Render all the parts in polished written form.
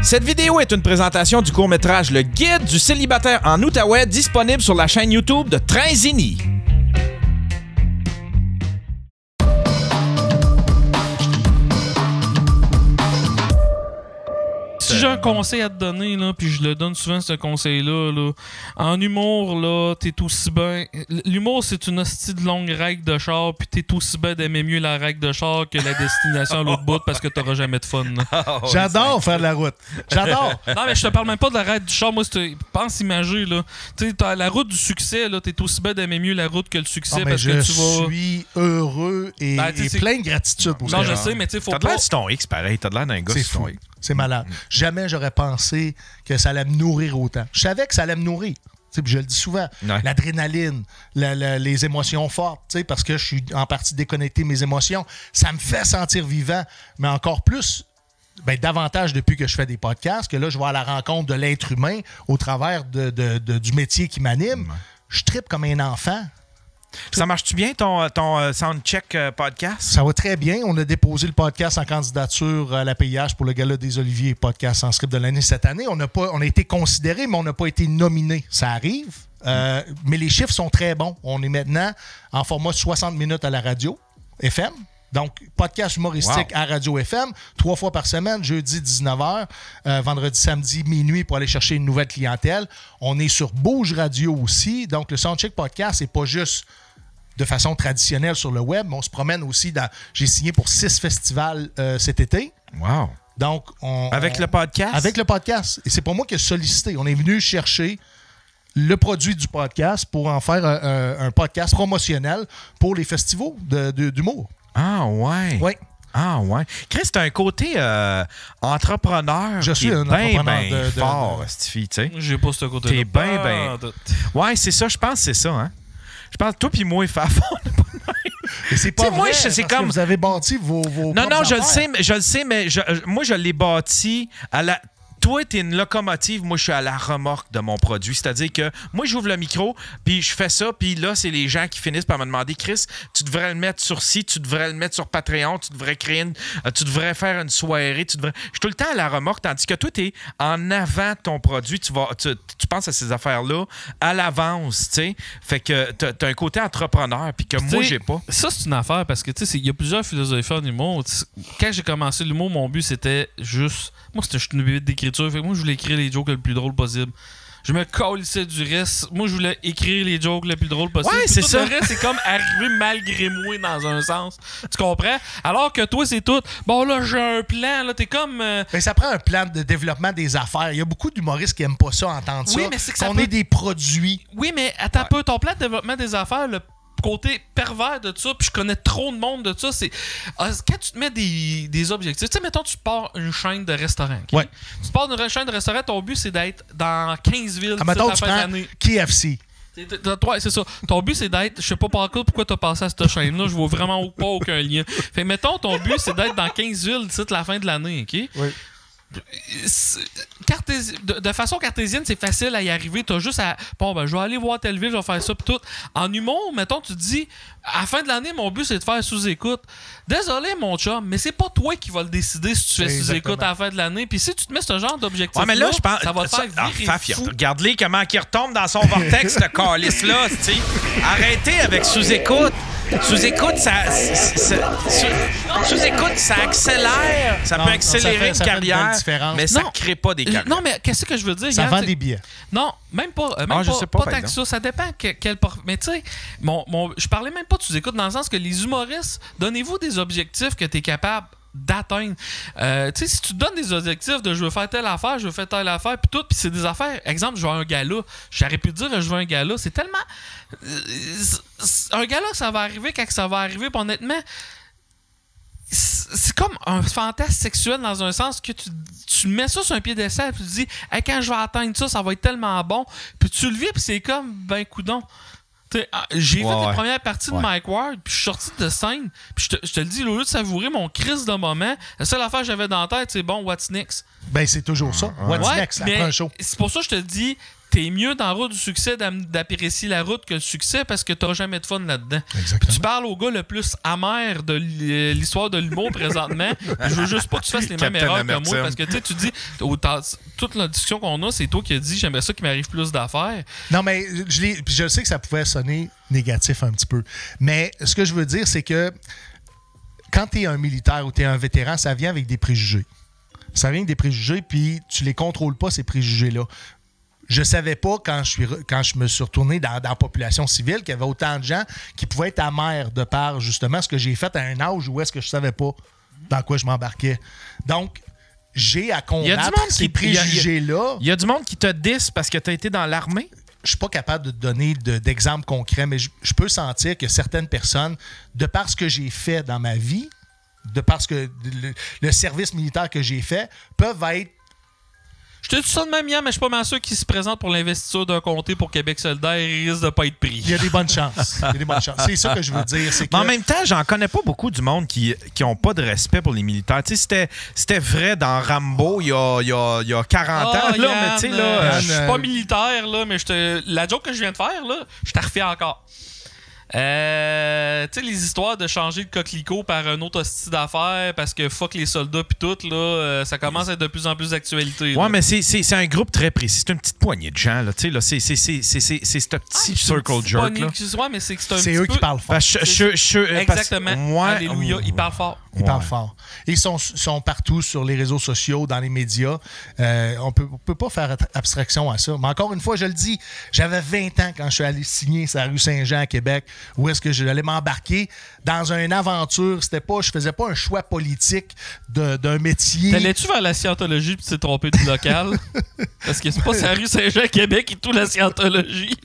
Cette vidéo est une présentation du court-métrage Le Guide du célibataire en Outaouais, disponible sur la chaîne YouTube de Trainzini. Si j'ai un conseil à te donner, là, puis je le donne souvent, ce conseil-là, là, en humour, là, t'es aussi bien... L'humour, c'est une hostie de longue règle de char, puis t'es aussi bien d'aimer mieux la règle de char que la destination à l'autre bout parce que t'auras jamais de fun. J'adore faire de la route. J'adore. Non, mais je te parle même pas de la règle du char. Moi, pense imaginer, là. Tu sais, t'as la route du succès, là, t'es aussi bien d'aimer mieux la route que le succès Non, parce que tu vas... Je suis heureux et plein de gratitude pour ça. Non, je sais, mais tu sais, faut pas... T'as de l'air sur ton X, pareil. T'as de l'air d'un gars sur ton X. C'est malade. Jamais j'aurais pensé que ça allait me nourrir autant. Je savais que ça allait me nourrir. Je le dis souvent. Ouais. L'adrénaline, les émotions fortes, parce que je suis en partie déconnecté de mes émotions, ça me fait sentir vivant. Mais encore plus, davantage depuis que je fais des podcasts, que là, je vais à la rencontre de l'être humain au travers du métier qui m'anime. Je trippe comme un enfant. Ça marche-tu bien, ton Soundcheck podcast? Ça va très bien. On a déposé le podcast en candidature à la PIH pour le Gala des Oliviers podcast en script de l'année cette année. On a été considéré, mais on n'a pas été nominé. Ça arrive. Mais les chiffres sont très bons. On est maintenant en format 60 minutes à la radio FM. Donc, podcast humoristique à Radio FM, 3 fois par semaine, jeudi 19h, vendredi, samedi, minuit pour aller chercher une nouvelle clientèle. On est sur Bouge Radio aussi. Donc, le Soundcheck Podcast, c'est pas juste de façon traditionnelle sur le web, mais on se promène aussi dans... J'ai signé pour 6 festivals cet été. Wow! Donc, Avec le podcast? Avec le podcast. Et c'est pas moi qui ai sollicité. On est venu chercher le produit du podcast pour en faire un podcast promotionnel pour les festivals d'humour. Ah ouais? Oui. Ah ouais. Chris, t'as un côté entrepreneur. Je suis un entrepreneur fort, Stifi, tu sais. J'ai pas ce côté-là. T'es bien. Ouais, c'est ça, je pense que c'est ça, hein. Je pense que toi pis moi, il fait à fond. Et c'est pas vrai, moi, c'est comme... vous avez bâti vos Non, je le sais, mais moi, je l'ai bâti à la... Toi, t'es une locomotive, moi, je suis à la remorque de mon produit. C'est-à-dire que moi, j'ouvre le micro, puis je fais ça, puis là, c'est les gens qui finissent par me demander, Chris, tu devrais le mettre sur ci, tu devrais le mettre sur Patreon, tu devrais tu devrais faire une soirée, Je suis tout le temps à la remorque, tandis que toi, t'es en avant de ton produit, tu penses à ces affaires-là à l'avance, tu sais. Fait que t'as un côté entrepreneur, puis que moi, j'ai pas. Ça, c'est une affaire, parce que, tu sais, il y a plusieurs philosophies en humour. Quand j'ai commencé l'humour, mon but, c'était juste... Moi, c'était juste une bébête d'écriture. Fait que moi, je voulais écrire les jokes le plus drôle possible. Je me calissais du reste. Moi, je voulais écrire les jokes le plus drôle possible. Ouais, c'est ça. Le reste, c'est comme arriver malgré moi dans un sens. Tu comprends? Alors que toi, c'est tout. Bon, là, j'ai un plan. Là, t'es comme... Mais ça prend un plan de développement des affaires. Il y a beaucoup d'humoristes qui n'aiment pas ça, entendre ça. Oui, mais c'est que ça est des produits. Oui, mais attends un peu. Ton plan de développement des affaires, le côté pervers de ça, puis je connais trop de monde de ça, c'est quand tu te mets des objectifs, tu sais, mettons, tu pars une chaîne de restaurants. Okay? Ouais. Tu pars d'une chaîne de restaurants, ton but, c'est d'être dans 15 villes à la fin de l'année. KFC. C'est ça. Ton but, c'est d'être... Je sais pas par contre pourquoi t'as passé à cette chaîne-là. Je vois vraiment pas aucun lien. Fait mettons, ton but, c'est d'être dans 15 villes d'ici la fin de l'année, OK? Oui. De façon cartésienne, c'est facile à y arriver. T'as juste à... Bon, je vais aller voir telle ville, je vais faire ça, pis tout. En humour, mettons, tu te dis, à la fin de l'année, mon but, c'est de faire sous-écoute. Désolé, mon chum, mais c'est pas toi qui vas le décider si tu fais sous-écoute à la fin de l'année. Puis si tu te mets ce genre d'objectif, mais là, je pense, ça va te faire virer fou. Regarde-les comment il retombe dans son vortex, le calice-là. Arrêtez avec sous-écoute. Sous-écoute, ça accélère. Ça peut accélérer une carrière, mais ça ne crée pas des carrières. Non, mais qu'est-ce que je veux dire? Ça vend des billets. Non, même pas. Je sais pas tant que ça. Ça dépend quel... Mais tu sais, je parlais même pas de sous-écoute dans le sens que les humoristes, donnez-vous des objectifs que tu es capable d'atteindre. Tu sais, si tu te donnes des objectifs de je veux faire telle affaire, je veux faire telle affaire, puis tout, puis c'est des affaires. Exemple, je veux un gala. J'aurais pu dire je veux un gala. C'est tellement. Un gala, ça va arriver quand ça va arriver, puis honnêtement. C'est comme un fantasme sexuel dans un sens que tu mets ça sur un piédestal et tu te dis hey, quand je vais atteindre ça, ça va être tellement bon. Puis tu le vis puis c'est comme ben coudonc. J'ai fait les premières parties de Mike Ward, puis je suis sorti de scène, puis je te le dis, au lieu de savourer mon crise de moment, la seule affaire que j'avais dans la tête, c'est bon, what's next? Ben, c'est toujours ça. What's next, après un show. C'est pour ça que je te dis, t'es mieux dans la route du succès d'apprécier la route que le succès parce que t'auras jamais de fun là-dedans. Exactement. Tu parles au gars le plus amer de l'histoire de l'humour présentement. Je veux juste pas que tu fasses les mêmes Captain erreurs Amertume. que moi parce que tu dis, toute la discussion qu'on a, c'est toi qui as dit j'aimerais ça qu'il m'arrive plus d'affaires. Non, mais je sais que ça pouvait sonner négatif un petit peu. Mais ce que je veux dire, c'est que quand tu es un militaire ou tu es un vétéran, ça vient avec des préjugés. Ça vient avec des préjugés, puis tu les contrôles pas, ces préjugés-là. Je savais pas, quand je me suis retourné dans la population civile, qu'il y avait autant de gens qui pouvaient être amers de par, justement, ce que j'ai fait à un âge où est-ce que je savais pas dans quoi je m'embarquais. Donc, j'ai à combattre ces préjugés-là. Il y a du monde qui te disse parce que tu as été dans l'armée? Je suis pas capable de te donner d'exemples concrets, mais je peux sentir que certaines personnes, de par ce que j'ai fait dans ma vie, de par le service militaire que j'ai fait, peuvent être... Je te dis ça de même hier, mais je suis pas mal sûr qu'ils se présentent pour l'investiture d'un comté pour Québec solidaire et risquent de pas être pris. Il y a des bonnes chances. C'est ça que je veux dire. C'est que... Mais en même temps, j'en connais pas beaucoup du monde qui ont pas de respect pour les militaires. Tu sais, c'était vrai dans Rambo il y a 40 ans. Là, Yann, mais tu sais, là, je suis pas militaire, là, mais la joke que je viens de faire, là, je t'en refais encore. Tu sais, les histoires de changer de coquelicot par un autre hostie d'affaires parce que fuck les soldats pis tout, là, ça commence à être de plus en plus d'actualité. Ouais, là. mais c'est un groupe très précis. C'est une petite poignée de gens, là. Tu sais, là, c'est ce petit circle jerk, là. Ouais, mais c'est eux qui parlent fort. Exactement. Alléluia, ils parlent fort. Ils parlent fort. Ils sont partout sur les réseaux sociaux, dans les médias. On peut pas faire abstraction à ça. Mais encore une fois, je le dis, j'avais 20 ans quand je suis allé signer sur la rue Saint-Jean à Québec, où est-ce que j'allais m'embarquer dans une aventure. Je faisais pas un choix politique d'un métier. T'allais-tu vers la scientologie puis tu t'es trompé du local? Parce que c'est pas sur la rue Saint-Jean à Québec et tout la scientologie.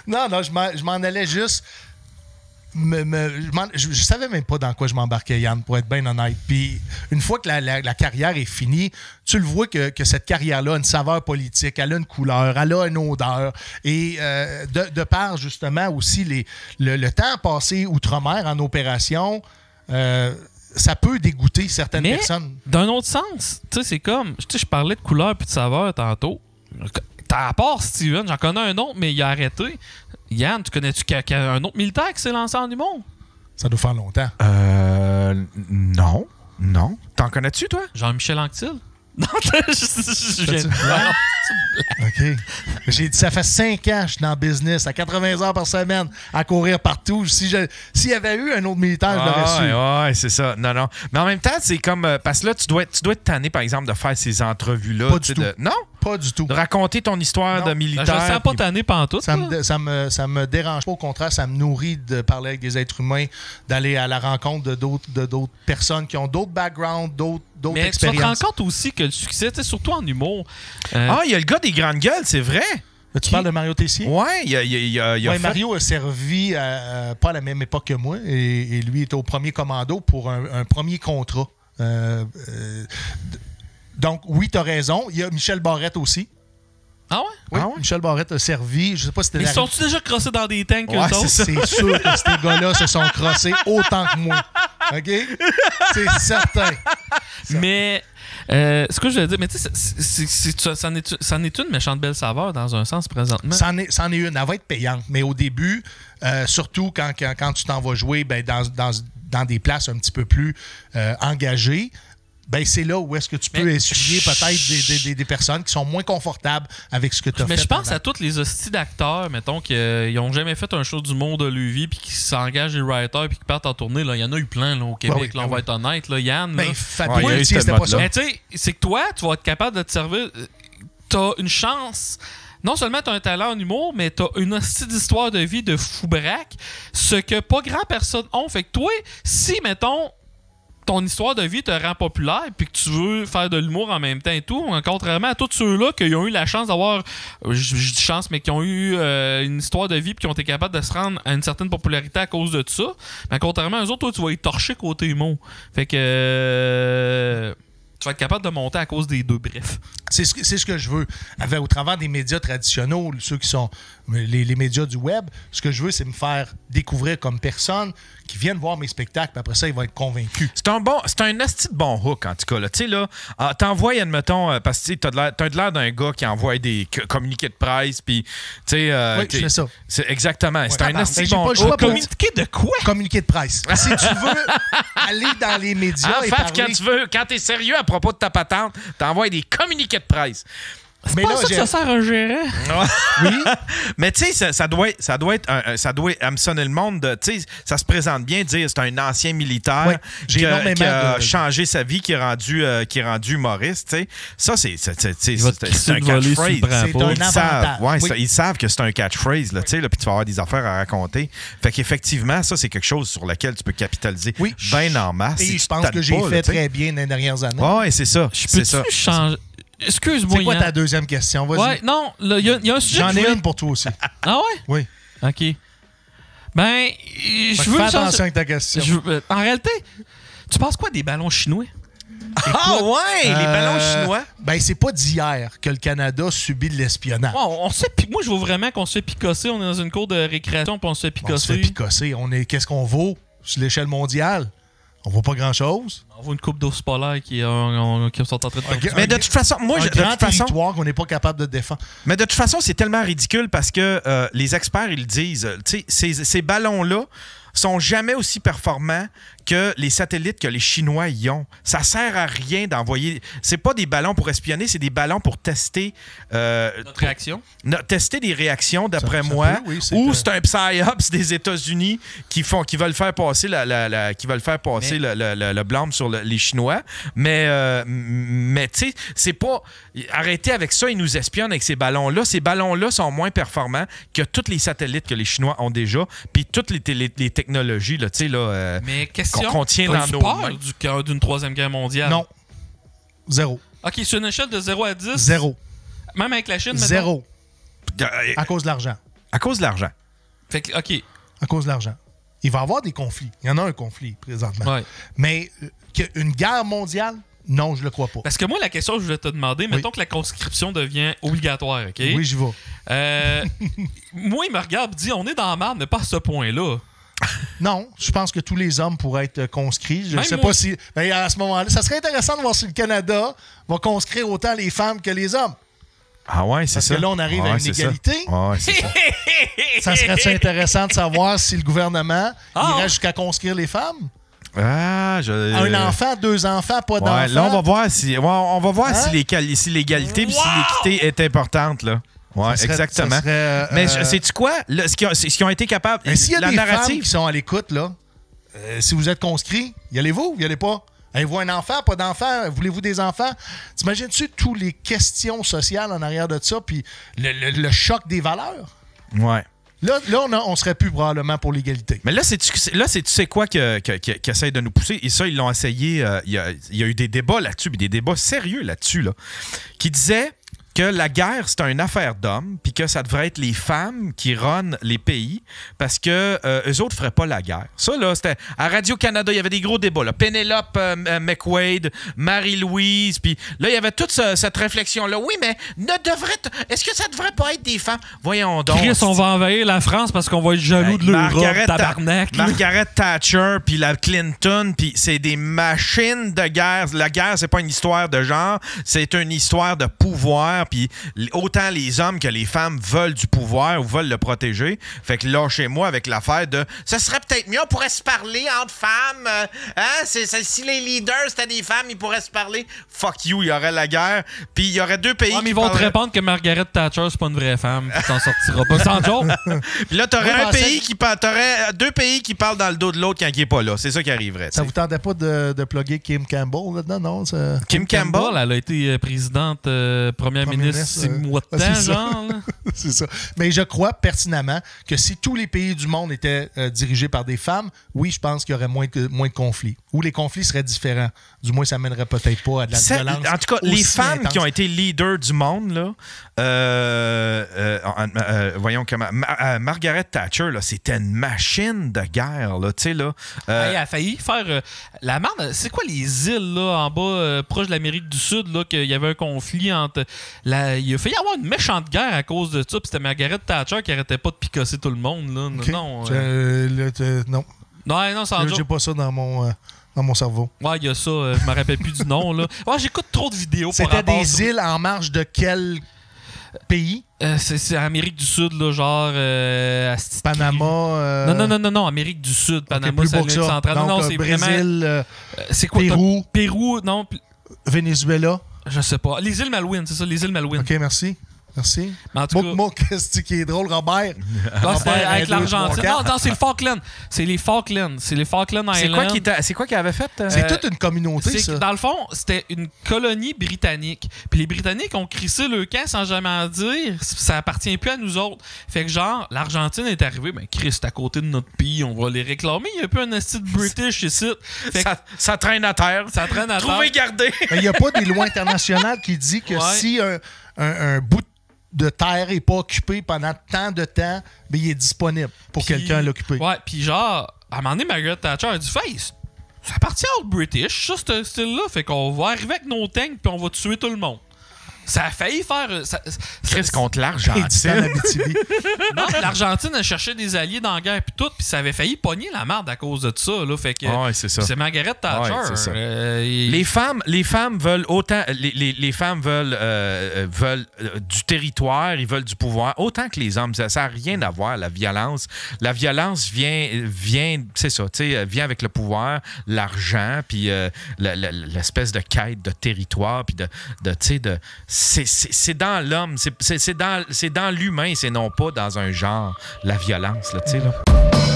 Non, je m'en allais juste... Je savais même pas dans quoi je m'embarquais, Yann, pour être bien honnête. Puis une fois que la carrière est finie, tu le vois que cette carrière-là a une saveur politique, elle a une couleur, elle a une odeur. Et de par, justement, aussi le temps passé outre-mer en opération, ça peut dégoûter certaines personnes. D'un autre sens, tu sais, c'est comme... Tu sais, je parlais de couleur puis de saveur tantôt. À part Steven, j'en connais un autre, mais il a arrêté. Yann, tu connais-tu un autre militaire qui s'est lancé en humour? Ça doit faire longtemps. Non. T'en connais-tu, toi? Jean-Michel Anctil? Non, OK. J'ai dit, ça fait 5 ans que je suis dans le business, à 80 heures par semaine, à courir partout. S'il y avait eu un autre militaire, je l'aurais su. Ouais, c'est ça. Non. Mais en même temps, c'est comme... parce que là, tu dois être tanné, par exemple, de faire ces entrevues-là. Pas du tout. Non? Pas du tout. De raconter ton histoire de militaire. Je ne sens pas tanné pantoute. Ça me dérange pas. Au contraire, ça me nourrit de parler avec des êtres humains, d'aller à la rencontre de d'autres personnes qui ont d'autres backgrounds, d'autres expériences. Mais tu te rends compte aussi que le succès, surtout en humour... il y a le gars des grandes gueules, c'est vrai. Tu parles de Mario Tessier? Ouais, il a fait... Mario a servi pas à la même époque que moi, et lui était au premier commando pour un premier contrat. Donc, oui, tu as raison. Il y a Michel Barrette aussi. Ah ouais? Oui, Michel Barrette a servi. Je sais pas si c'était... Ils sont-tu déjà crossés dans des tanks, eux autres? C'est sûr que ces gars-là se sont crossés autant que moi. OK? C'est certain. Mais... ce que je veux dire, mais tu sais, ça n'est une méchante belle saveur dans un sens présentement. C'en est une. Elle va être payante. Mais au début, surtout quand tu t'en vas jouer dans des places un petit peu plus engagées, ben c'est là où est-ce que tu peux essuyer peut-être des personnes qui sont moins confortables avec ce que tu as fait. Mais je pense à tous les hosties d'acteurs, mettons, qui n'ont jamais fait un show d'humour de leur vie, puis qui s'engagent les writers, puis qui partent en tournée. Il y en a eu plein là, au Québec, on va être honnête. Là, Yann, Fabien, c'était pas ça. Mais tu sais, c'est que toi, tu vas être capable de te servir. T'as une chance. Non seulement tu as un talent en humour, mais tu as une hostie d'histoire de vie de fou braque, ce que pas grand personne ont. Fait que toi, si, mettons, ton histoire de vie te rend populaire puis que tu veux faire de l'humour en même temps et tout, contrairement à tous ceux-là qui ont eu la chance d'avoir, je dis chance, mais qui ont eu une histoire de vie puis qui ont été capables de se rendre à une certaine popularité à cause de tout ça, mais contrairement à eux autres, toi, tu vas y torcher côté humour. Fait que tu vas être capable de monter à cause des deux, bref. C'est ce que je veux. Au travers des médias traditionnels, ceux qui sont les médias du web, ce que je veux, c'est me faire découvrir comme personne qui viennent voir mes spectacles, puis après ça, ils vont être convaincus. C'est un asti de bon hook, en tout cas. Tu sais, là, t'envoies, admettons, parce que t'as de l'air d'un gars qui envoie des communiqués de presse, puis, tu sais... oui, je fais ça. C'est exactement. Ouais. C'est un asti de bon hook. Communiqué de quoi? Communiqué de presse. Si tu veux aller dans les médias et parler... Quand t'es sérieux à propos de ta patente, t'envoies des communiqués de presse. C'est pas ça que ça sert un gérant. Oui. Mais tu sais, ça doit hameçonner le monde. Tu sais, ça se présente bien de dire c'est un ancien militaire qui a changé sa vie, qui est rendu humoriste. Tu sais, ça c'est un catchphrase. Ils savent que c'est un catchphrase. Là, puis tu vas avoir des affaires à raconter. Fait qu'effectivement, ça c'est quelque chose sur lequel tu peux capitaliser bien en masse. Et je pense que j'ai fait très bien dans les dernières années. Oui, c'est ça. Peux-tu changer? Excuse-moi. C'est quoi ta deuxième question? Vas-y. Ouais, non, il y a un sujet. J'en ai une pour toi aussi. Ah ouais? Oui. OK. Ben, je veux... Fais attention avec ta question. En réalité, tu penses quoi des ballons chinois? Les ballons chinois? Ben, c'est pas d'hier que le Canada subit de l'espionnage. Moi, je veux vraiment qu'on se fait picosser. On est dans une cour de récréation, puis on se fait picosser. On se fait picosser. Qu'est-ce qu'on vaut sur l'échelle mondiale? On vaut pas grand-chose. On voit une coupe d'ours polaires qui sont en train de... Mais de toute façon, territoire qu'on n'est pas capable de défendre. Mais de toute façon, c'est tellement ridicule parce que les experts, ils le disent. Tu sais, ces ballons-là sont jamais aussi performants que les satellites que les Chinois y ont. Ça sert à rien d'envoyer... C'est pas des ballons pour espionner, c'est des ballons pour tester... Notre réaction? Tester des réactions, d'après moi. Ou c'est un psyops des États-Unis qui veulent faire passer le blâme sur les Chinois. Mais tu sais, c'est pas... Arrêtez avec ça, ils nous espionnent avec ces ballons-là. Ces ballons-là sont moins performants que tous les satellites que les Chinois ont déjà, puis toutes les technologies, là, tu sais, là... Mais question, qu'on tient dans nos mains. D'une troisième guerre mondiale? Non. 0. OK, sur une échelle de 0 à 10? 0. Même avec la Chine, mettons? 0. À cause de l'argent. À cause de l'argent. Fait que, OK. À cause de l'argent. Il va y avoir des conflits. Il y en a un conflit, présentement. Ouais. Mais une guerre mondiale, non, je le crois pas. Parce que moi, la question que je voulais te demander, mettons que la conscription devient obligatoire, OK? Oui, j'y vais. Moi, il me regarde et dit, on est dans la merde, mais pas à ce point-là. Non, je pense que tous les hommes pourraient être conscrits. Je ne sais moi... pas si... Ben, à ce moment-là, ça serait intéressant de voir si le Canada va conscrire autant les femmes que les hommes. Ah ouais, c'est ça. Parce que là, on arrive à une égalité. C'est ça. Ça serait intéressant de savoir si le gouvernement irait jusqu'à conscrire les femmes? Un enfant, 2 enfants, pas d'enfants. Là, on va voir si l'égalité et si l'équité est importante, là. Ouais, exactement. Mais sais-tu quoi? Ce qu'ils ont été capables... S'il y a des femmes qui sont à l'écoute, là, si vous êtes conscrits, y allez-vous? Y allez pas? Avez-vous un enfant? Pas d'enfant? Voulez-vous des enfants? T'imagines-tu toutes les questions sociales en arrière de ça, puis le choc des valeurs? Ouais. Là on serait plus probablement pour l'égalité. Mais là, tu sais quoi qui essaie de nous pousser? Et ça, ils l'ont essayé. Il y a eu des débats là-dessus, des débats sérieux là-dessus, là, qui disaient que la guerre, c'est une affaire d'hommes, puis que ça devrait être les femmes qui runnent les pays, parce que eux autres feraient pas la guerre. Ça, là, c'était... À Radio-Canada, il y avait des gros débats, là. Pénélope McWade, Marie-Louise, puis là, il y avait toute cette réflexion-là. Oui, mais est-ce que ça devrait pas être des femmes? Voyons donc. Chris, on va envahir la France parce qu'on va être jaloux de l'Europe, tabarnak. Margaret Thatcher, puis la Clinton, puis c'est des machines de guerre. La guerre, c'est pas une histoire de genre, c'est une histoire de pouvoir. Puis autant les hommes que les femmes veulent du pouvoir ou veulent le protéger. Fait que là, chez moi, avec l'affaire de « ça serait peut-être mieux, on pourrait se parler entre femmes. Si les leaders, c'était des femmes, ils pourraient se parler. » Fuck you, il y aurait la guerre. Puis il y aurait 2 pays mais ils vont te répondre que Margaret Thatcher, c'est pas une vraie femme. Puis t'en sortiras pas. Sans joke. Puis là, t'aurais 2 pays qui parlent dans le dos de l'autre quand il est pas là. C'est ça qui arriverait. Ça vous tentait pas de plugger Kim Campbell là-dedans, non? Kim Campbell, elle a été présidente, première ministre féministe, c'est mois de temps, genre. C'est ça. Mais je crois pertinemment que si tous les pays du monde étaient dirigés par des femmes, oui, je pense qu'il y aurait moins de conflits. Ou les conflits seraient différents. Du moins, ça mènerait peut-être pas à de la violence. En tout cas, les femmes qui ont été leaders du monde, là, voyons comment. Margaret Thatcher, là, c'était une machine de guerre, là, tu sais, là. Elle a failli faire la merde. C'est quoi les îles, là, en bas, proche de l'Amérique du Sud, là, qu'il y avait un conflit entre. Il a failli y avoir une méchante guerre à cause de ça, puis c'était Margaret Thatcher qui arrêtait pas de picasser tout le monde, là. Okay. Non. Non. Non, sans j'ai pas ça dans mon cerveau. Ouais, il y a ça. Je me rappelle plus du nom, là. Ouais, j'écoute trop de vidéos. C'était des îles en marge de quel pays? C'est Amérique du Sud, là, genre... Panama... Non, Amérique du Sud. Panama, plus c'est beau que ça. centrale. Donc, non, c'est Brésil, vraiment... c'est quoi? Pérou, non. Venezuela. Je sais pas. Les îles Malouines, c'est ça, les îles Malouines. OK, merci. Mais en tout cas... Moi, qu'est-ce qui est drôle, Robert? Non, avec l'Argentine. Non, c'est le Falkland. C'est les Falklands. C'est les Falkland Islands. C'est quoi qu'il avait fait? C'est toute une communauté, ça. Dans le fond, c'était une colonie britannique. Puis les Britanniques ont crissé le camp sans jamais en dire. Ça appartient plus à nous autres. Fait que genre, l'Argentine est arrivée. Ben, Chris, c'est à côté de notre pays. On va les réclamer. Il y a plus un esti de British ici. Ça traîne à terre. Ça traîne à terre. Trouvez, gardez. Il n'y a pas des lois internationales qui dit que si un bout de terre n'est pas occupé pendant tant de temps, ben, il est disponible pour quelqu'un l'occuper. Ouais, puis genre, à un moment donné, Margaret Thatcher a dit Face, ça appartient aux British, ça, ce style-là. Fait qu'on va arriver avec nos tanks puis on va tuer tout le monde. Ça a failli faire... Chris contre l'Argentine. Non, l'Argentine a cherché des alliés dans la guerre puis tout, puis ça avait failli pogner la merde à cause de ça. Là, fait que c'est ça. C'est Margaret Thatcher. Ouais, c'est ça. Les femmes veulent autant... Les femmes veulent du territoire, ils veulent du pouvoir, autant que les hommes. Ça n'a rien à voir, la violence. La violence vient c'est ça, tu sais, vient avec le pouvoir, l'argent, puis l'espèce de quête de territoire, puis c'est dans l'homme, c'est dans l'humain, c'est non pas dans un genre, la violence, là, tu sais, là.